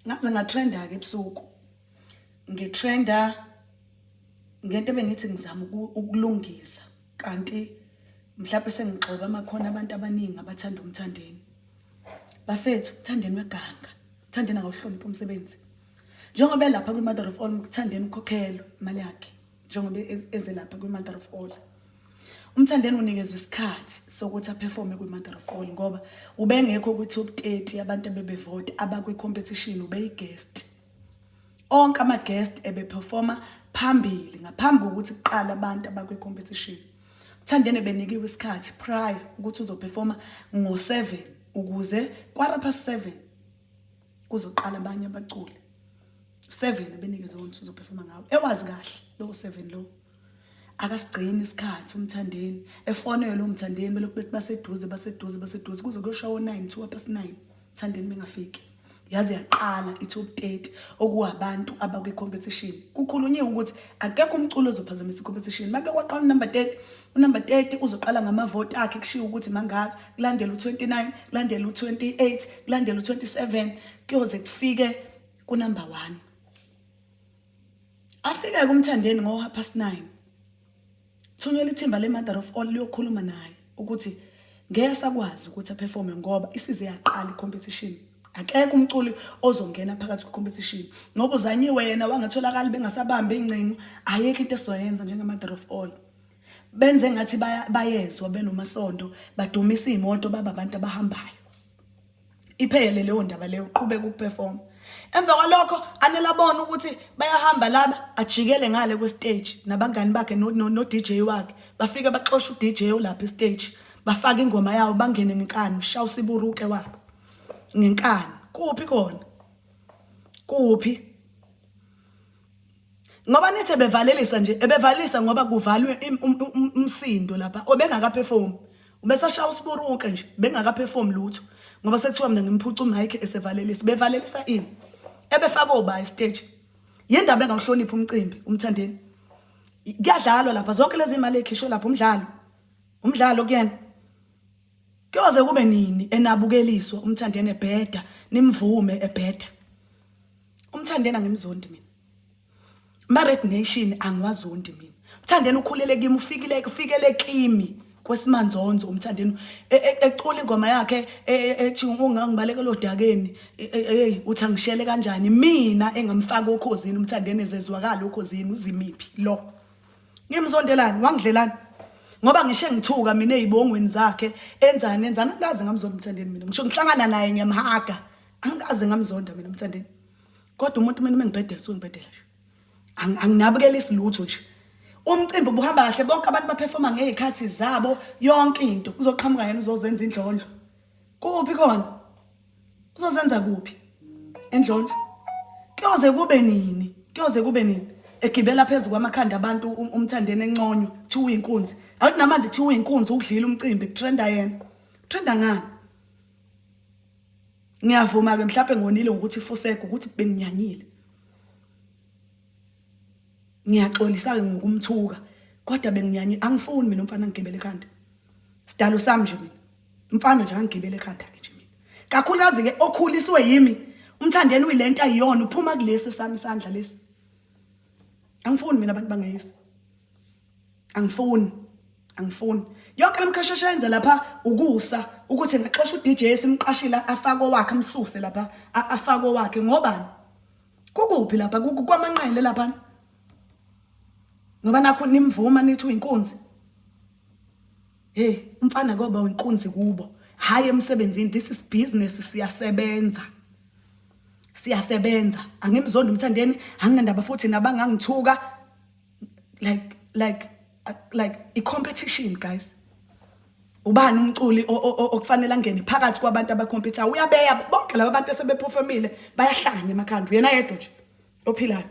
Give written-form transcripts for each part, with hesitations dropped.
ngaze ngatrenda ke ebusuku ngitrenda ngento bengithi ngizama ukulungisa kanti mhlawumbe sengigxoba makhona abantu abaningi abathanda umthandeni bafethu uthandeni weganga uthandeni awuhlonipha umsebenzi njengoba lapha kwi-mother of all uthandeni ukhokhelo imali yakhe njengoba ezelapha kwi-mother of all umthandeni unikezwe isikhathi sokuthi aperforme kwi-mother of all ngoba ubengekho kwi-top 30 abantu abebevota abakwi-competition ubeyi-guest onke ama-guest ebeperforma phambili ngaphambi kokuthi kuqala abantu abakwi-competition Uthandeni benikiwe isikhathi prior ukuthi uzoperforma ngo-7 ukuze 7:15 kuzoqala abanye abaculi 7 benikezwe ukuthi uzoperforma ngawo ewazi kahle lo 7 lo akasigcina isikhathi umthandeni efonelwe lo mthandeni belokubethu baseduze kuze kuyoshawa 9 2:09 umthandeni bengafiki yazi yaqala i-top 30 okuwabantu abakwi-competition kukhulunyiwe ukuthi akekho umculo ozophazamisa i-competition make kwaqala unumber 30 uzoqala ngamavoti akhe kushiya ukuthi mangaka kulandela u29 kulandela u28 kulandela u27 kuyoze kufike kunumber 1 afike kumthandeni ngo-9:30 thunyela ithimba le-mother of all liyokhuluma naye ukuthi ngeke sakwazi ukuthi aperforme ngoba isize yaqala i-competition akekho umculi ozongena phakathi kwe-competition ngoba uzanyiwe yena wangatholakala bengasabambe incingo ayekho into esoyenza njenge-mother of all benze ngathi bayezwa benomasondo badumisa imoto baba abantu abahambayo iphele leyo ndaba leyo uqhubeka ukuperform emva kwalokho anelabona ukuthi bayahamba laba ajikele ngale kwe-stage nabangani bakhe no DJ wakhe bafike baxosha u-DJ olapha e-stage bafaka ingoma yawo bangene ngenkani ushawa siburuke wabo ngenkani kuphi khona kuphi ngoba nithi bevalelisa nje ebevalisa ngoba kuvalwe umsindo lapha obengakaperform ubesashaya usiburuke nje bengakaperform lutho ngoba sekuthiwa mina ngimphuca uMike esevalelisa bevalelisa ini ebefaka oba stage yindaba engawuhlonipha umcimbi umthandeni kuyadlalwa lapha zonke lezi imali ekhisho lapha umdlalo kuyena kuyoze kube nini enabukeliswa umthandeni ebheda nimvume ebheda umthandeni angimzondi mina Married Nation angiwazondi mina umthandeni ukhulele kimi ufikele kimi kwesimanzonzo umthandeni ecula ingoma yakhe ethi ungangibaleka lodakeni uthi angishele kanjani mina engamfaka okhozini umthandeni ezezwakala okhozini uzimiphi lo ngimzondelani wangidlelani ngoba ngishe ngithuka mina ezibongweni zakhe enzani angazi ngamzonda umthandeni mina ngisho ngihlangana naye ngiyamhaga angazi ngamzonda mina umthandeni kodwa umuntu mina mengibhedela ngibhedela nje anginabukela isilutho nje umcimbi ubuhamba kahle bonke abantu baperforma ngezikhathi zabo yonke into kuzoqhamuka yena uzozenza indlondlo kuphi khona uzozenza kuphi endlondlo kuyoze kube nini egibela phezulu kwamakhanda abantu umthandeni enconywa thiwa inkunzi awuthi namanje thiwa inkunzi ukudlila umcimbi kutrenda yena trenda ngani ngiyavuma ke mhlawumbe ngonile ukuthi ifuseke ukuthi benginyanyile ngiyaxolisa ngokumthuka kodwa benginyanyile angifuni mina umfana ngigibele ekhanda sidalo sami nje mina umfana nje angigibele ekhanda nje mina kakhulukazi ke okhuliswe yimi umthandeni uyilento ayiyona uphuma kulesi sami isandla lesi angifuni mina abantu bangeyisi angifuni yonke lemkhashasha yenza lapha ukusa ukuthi ngaxosha uDJ simqashila afako wakhe amsuse lapha afako wakhe ngobani kukuphi lapha kwamanqele lapha ngoba nakho nimvuma nithi uyinkunzi umfana ngoba uyinkunzi kubo hayi emsebenzini this is business siyasebenza angimzondi umthandeni anginandaba futhi nabangangithuka like i-competition guys ubani umculi okufanele angene phakathi kwabantu abacompete uyabeya bonke laba bantu esebeperformile bayahlanya emakhanda yena yedwa nje ophilayo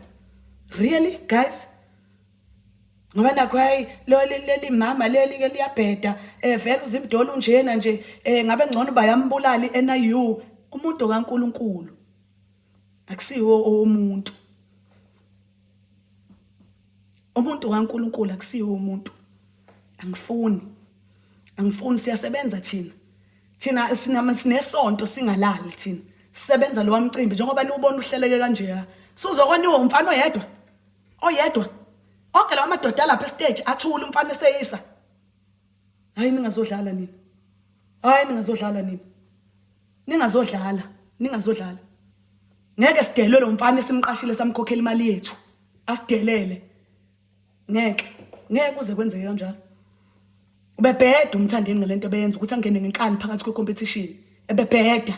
really guys ngoba nakho hayi leli mama leli ke liyabheda vele uZimdoller unjena nje ngabe ngcono bayambulali NIU umuntu kaNkuluNkulu akusiwo umuntu kaNkuluNkulu akusiwo umuntu angifuni siyasebenza thina sinesonto singalali sebenza lo wamcimbi njengoba niubona uhleleke kanje suzokoniwa umfana oyedwa okay lawa madoda lapha stage athula umfana eseyisa hayi ningazodlala nini ningazodlala ngeke sidelwe lo mfana esimqashile samkhokhela imali yethu asidelele ngeke kuze kwenzeke kanjalo ubebheda umthandeni ngalento beyenza ukuthi angene ngenkani phakathi kwecompetition ebebheda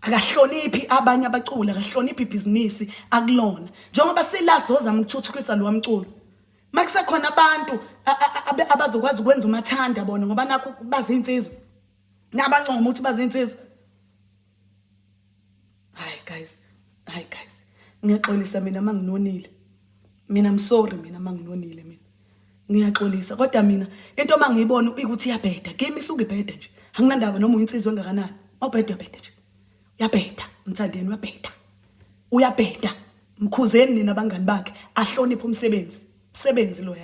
akahloniphi abanye abaculi akahloniphi ibhizinisi akulona njengoba silazozama ukuthuthukisa lo wamculo makusekhona abantu abazokwazi ukwenza umathanda bona ngoba nakho bazinsizwe nabancoma ukuthi bazinsizwe hayi guys ngiyaxolisa mina manginonile mina I'm sorry mina manginonile mina ngiyaxolisa kodwa mina into mangiyibona ukuthi iyabheda kimi isukubheda nje anginandaba noma uyinsizwe engakanani awubheda uyabheda nje uyabheda umthandeni uyabheda mkhuzeni nina abangani bakhe ahloniphe umsebenzi lo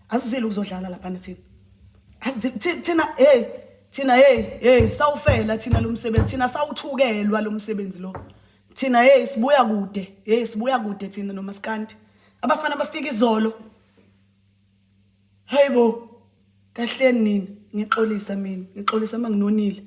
asizile ukuzodlala lapha nathina thina sawufela thina lo msebenzi thina sawuthukelwa lo msebenzi lo thina sibuya kude thina nomaskandi abafana bafika izolo hayibo kahleni nini ngixolisa manginonile